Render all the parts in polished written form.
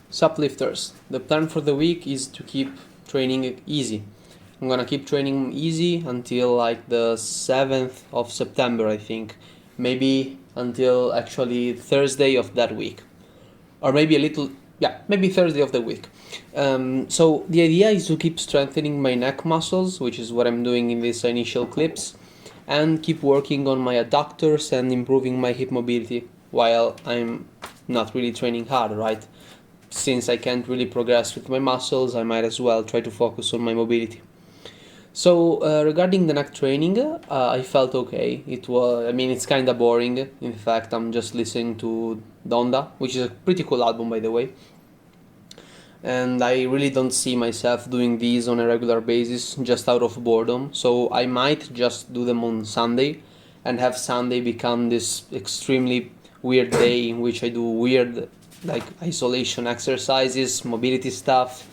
Suplifters. The plan for the week is to keep training easy. I'm gonna keep training easy until like the 7th of September, I think. Maybe until actually Thursday of that week. Or maybe a little, yeah, maybe Thursday of the week. So the idea is to keep strengthening my neck muscles, which is what I'm doing in these initial clips, and keep working on my adductors and improving my hip mobility while I'm not really training hard, right? Since I can't really progress with my muscles, I might as well try to focus on my mobility. So regarding the neck training, I felt okay. It was, I mean, it's kind of boring. In fact, I'm just listening to Donda, which is a pretty cool album, by the way. And I really don't see myself doing these on a regular basis, just out of boredom. So I might just do them on Sunday, and have Sunday become this extremely weird day in which I do weird, like isolation exercises, mobility stuff,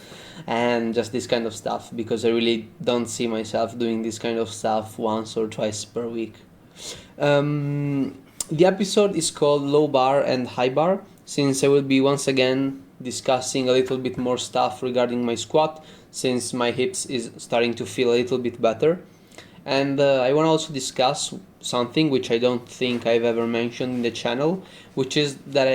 and just this kind of stuff, because I really don't see myself doing this kind of stuff once or twice per week. The episode is called Low Bar and High Bar, since I will be once again discussing a little bit more stuff regarding my squat, since my hips is starting to feel a little bit better. And I want to also discuss something which I don't think I've ever mentioned in the channel, which is that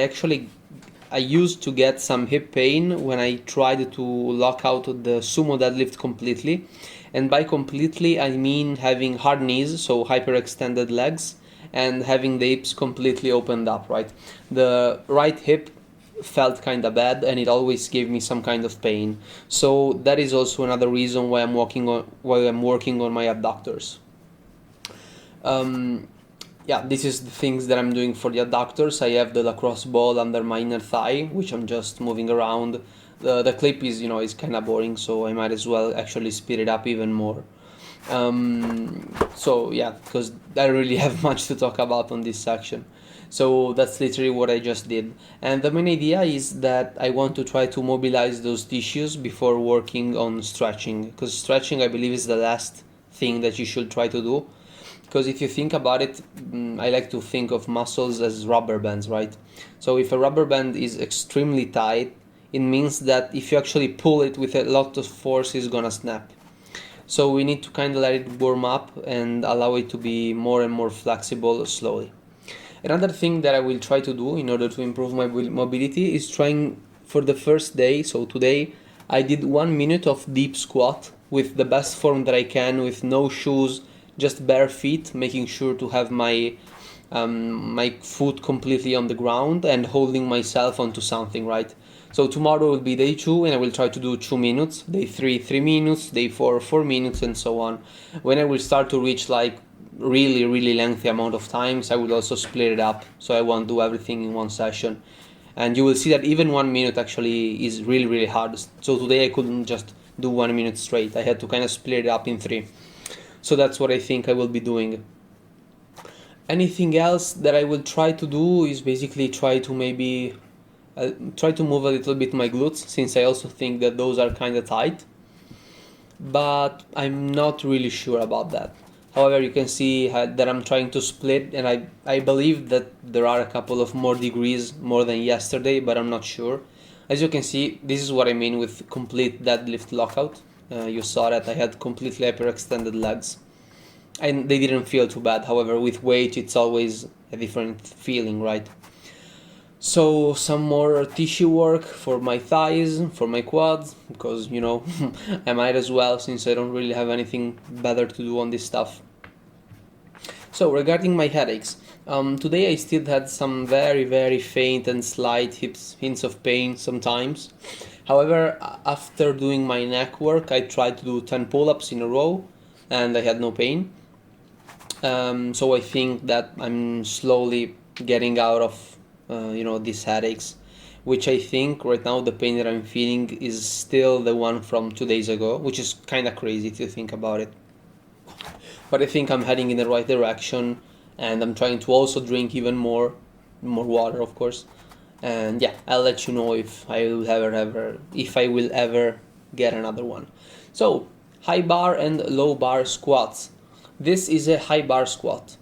I used to get some hip pain when I tried to lock out the sumo deadlift completely. And by completely, I mean having hard knees, so hyperextended legs, and having the hips completely opened up, right? The right hip felt kind of bad, and it always gave me some kind of pain. So that is also another reason why I'm working on my abductors. Yeah, this is the things that I'm doing for the adductors. I have the lacrosse ball under my inner thigh, which I'm just moving around. The clip is, is kind of boring, so I might as well actually speed it up even more. So yeah, because I really have much to talk about on this section. So that's literally what I just did. And the main idea is that I want to try to mobilize those tissues before working on stretching, because stretching, I believe, is the last thing that you should try to do. Because if you think about it, I like to think of muscles as rubber bands, right? So if a rubber band is extremely tight, it means that if you actually pull it with a lot of force, it's gonna snap. So we need to kind of let it warm up and allow it to be more and more flexible slowly. Another thing that I will try to do in order to improve my mobility is trying for the first day. So today I did 1 minute of deep squat with the best form that I can, with no shoes, just bare feet, making sure to have my foot completely on the ground and holding myself onto something, right? So tomorrow will be day 2, and I will try to do 2 minutes, day 3 3 minutes, day 4 4 minutes, and so on. When I will start to reach like really lengthy amount of times, I will also split it up, so I won't do everything in one session. And you will see that even 1 minute actually is really hard. So today I couldn't just do 1 minute straight, I had to kind of split it up in 3. So that's what I think I will be doing. Anything else that I will try to do is basically try to maybe try to move a little bit my glutes, since I also think that those are kind of tight, but I'm not really sure about that. However, you can see that I'm trying to split, and I believe that there are a couple of more degrees more than yesterday, but I'm not sure. As you can see, this is what I mean with complete deadlift lockout. You saw that I had completely hyperextended legs, and they didn't feel too bad. However, with weight, it's always a different feeling, right? So some more tissue work for my thighs, for my quads, because I might as well, since I don't really have anything better to do on this stuff. So regarding my headaches, today I still had some very faint and slight hints of pain sometimes. However, after doing my neck work, I tried to do 10 pull-ups in a row, and I had no pain. So I think that I'm slowly getting out of these headaches, which I think right now the pain that I'm feeling is still the one from 2 days ago, which is kind of crazy to think about it. But I think I'm heading in the right direction, and I'm trying to also drink even more water, of course. And yeah, I'll let you know if I will ever get another one. So high bar and low bar squats. This is a high bar squat.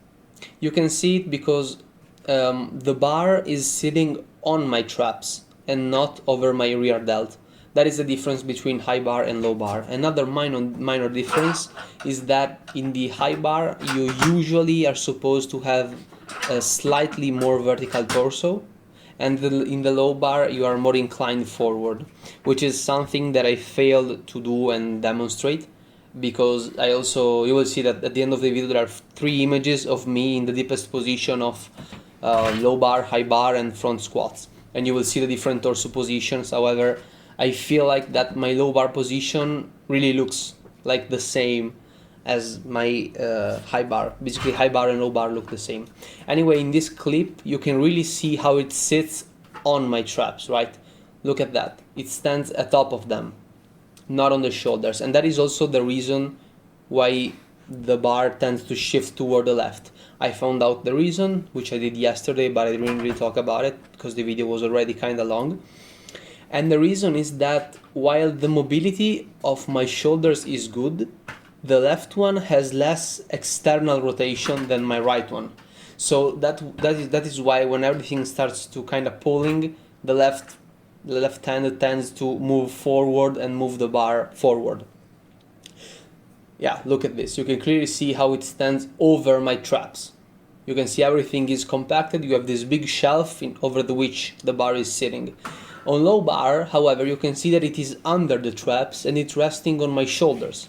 You can see it because the bar is sitting on my traps, and not over my rear delt. That is the difference between high bar and low bar. Another minor difference is that in the high bar you usually are supposed to have a slightly more vertical torso, and in the low bar you are more inclined forward, which is something that I failed to do and demonstrate, because you will see that at the end of the video there are 3 images of me in the deepest position of low bar, high bar and front squats, and you will see the different torso positions. However, I feel like that my low bar position really looks like the same as my high bar. Basically high bar and low bar look the same. Anyway, in this clip you can really see how it sits on my traps, right? Look at that, it stands atop of them, not on the shoulders, and that is also the reason why the bar tends to shift toward the left. I found out the reason, which I did yesterday, but I didn't really talk about it because the video was already kind of long. And the reason is that while the mobility of my shoulders is good, the left one has less external rotation than my right one. So that is why when everything starts to kind of pulling, the left hand tends to move forward and move the bar forward. Yeah, look at this. You can clearly see how it stands over my traps. You can see everything is compacted. You have this big shelf over which the bar is sitting. On low bar, however, you can see that it is under the traps and it's resting on my shoulders.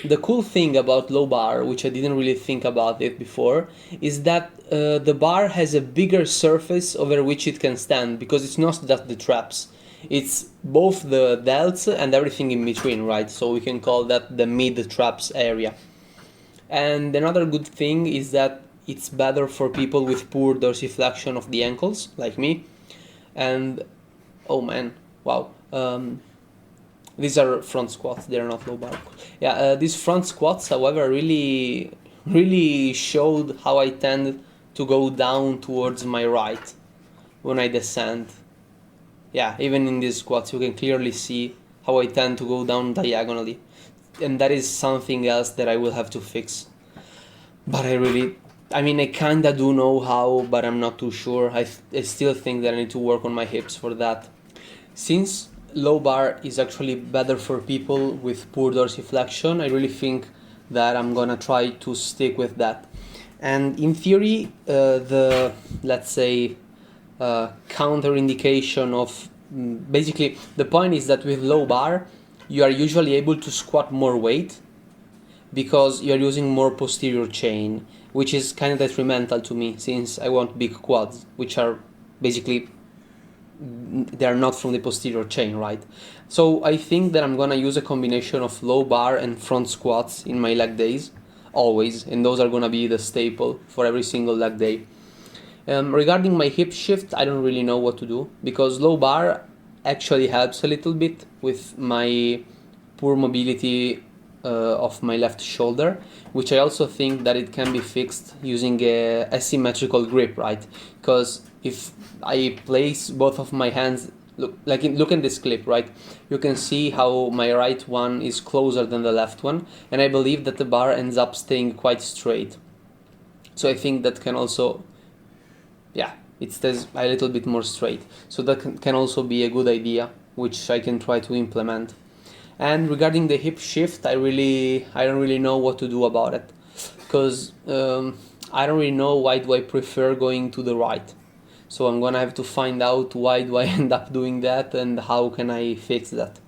The cool thing about low bar, which I didn't really think about it before, is that the bar has a bigger surface over which it can stand, because it's not just the traps. It's both the delts and everything in between, right? So we can call that the mid-traps area. And another good thing is that it's better for people with poor dorsiflexion of the ankles, like me. And, oh man, wow. These are front squats, they're not low bar. Yeah, these front squats, however, really showed how I tend to go down towards my right when I descend. Yeah, even in these squats you can clearly see how I tend to go down diagonally. And that is something else that I will have to fix. But I kinda do know how, but I'm not too sure. I still think that I need to work on my hips for that. Since low bar is actually better for people with poor dorsiflexion, I really think that I'm gonna try to stick with that. And in theory, let's say, counterindication of basically the point is that with low bar you are usually able to squat more weight because you are using more posterior chain, which is kind of detrimental to me since I want big quads, which are basically, they are not from the posterior chain, right? So I think that I'm gonna use a combination of low bar and front squats in my leg days always, and those are gonna be the staple for every single leg day. Regarding my hip shift, I don't really know what to do, because low bar actually helps a little bit with my poor mobility of my left shoulder, which I also think that it can be fixed using a asymmetrical grip, right? Because if I place both of my hands, look in this clip, right? You can see how my right one is closer than the left one, and I believe that the bar ends up staying quite straight. So I think that can also, yeah, it stays a little bit more straight. So that can also be a good idea, which I can try to implement. And regarding the hip shift, I don't really know what to do about it, because I don't really know why do I prefer going to the right. So I'm gonna have to find out why do I end up doing that and how can I fix that.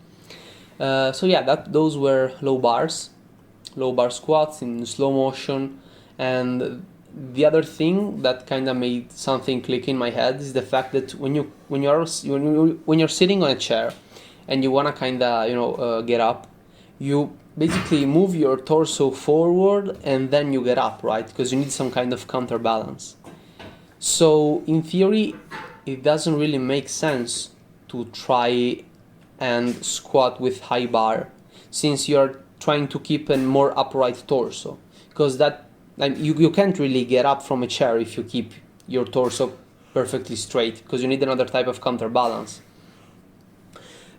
So yeah, those were low bar squats in slow motion. And the other thing that kind of made something click in my head is the fact that when you're sitting on a chair and you wanna kind of get up, you basically move your torso forward and then you get up, right? Because you need some kind of counterbalance. So in theory, it doesn't really make sense to try and squat with high bar, since you're trying to keep a more upright torso, because you can't really get up from a chair if you keep your torso perfectly straight, because you need another type of counterbalance.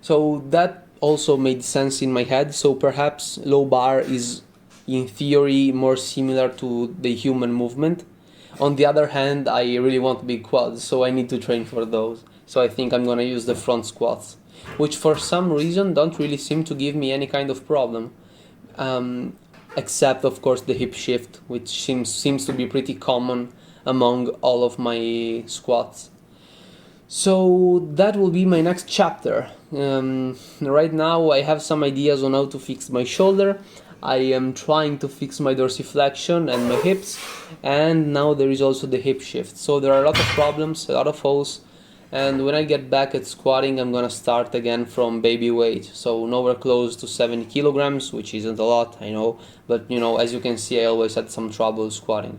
So that also made sense in my head. So perhaps low bar is in theory more similar to the human movement. On the other hand, I really want big quads, so I need to train for those. So I think I'm gonna use the front squats, which for some reason don't really seem to give me any kind of problem. Except of course the hip shift, which seems to be pretty common among all of my squats. So that will be my next chapter. Right now I have some ideas on how to fix my shoulder. I am trying to fix my dorsiflexion and my hips, and now there is also the hip shift. So there are a lot of problems, a lot of holes, and when I get back at squatting, I'm gonna start again from baby weight. So nowhere close to 70 kilograms, which isn't a lot, I know, but as you can see, I always had some trouble squatting.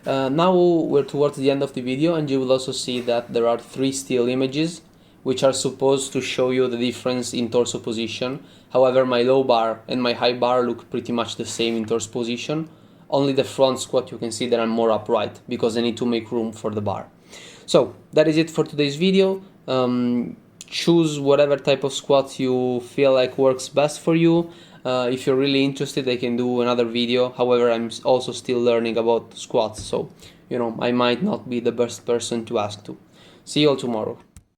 Now we're towards the end of the video, and you will also see that there are 3 still images which are supposed to show you the difference in torso position. However, my low bar and my high bar look pretty much the same in torso position. Only the front squat you can see that I'm more upright because I need to make room for the bar. So that is it for today's video. Choose whatever type of squat you feel like works best for you. If you're really interested, I can do another video. However, I'm also still learning about squats, so I might not be the best person to ask to. See you all tomorrow.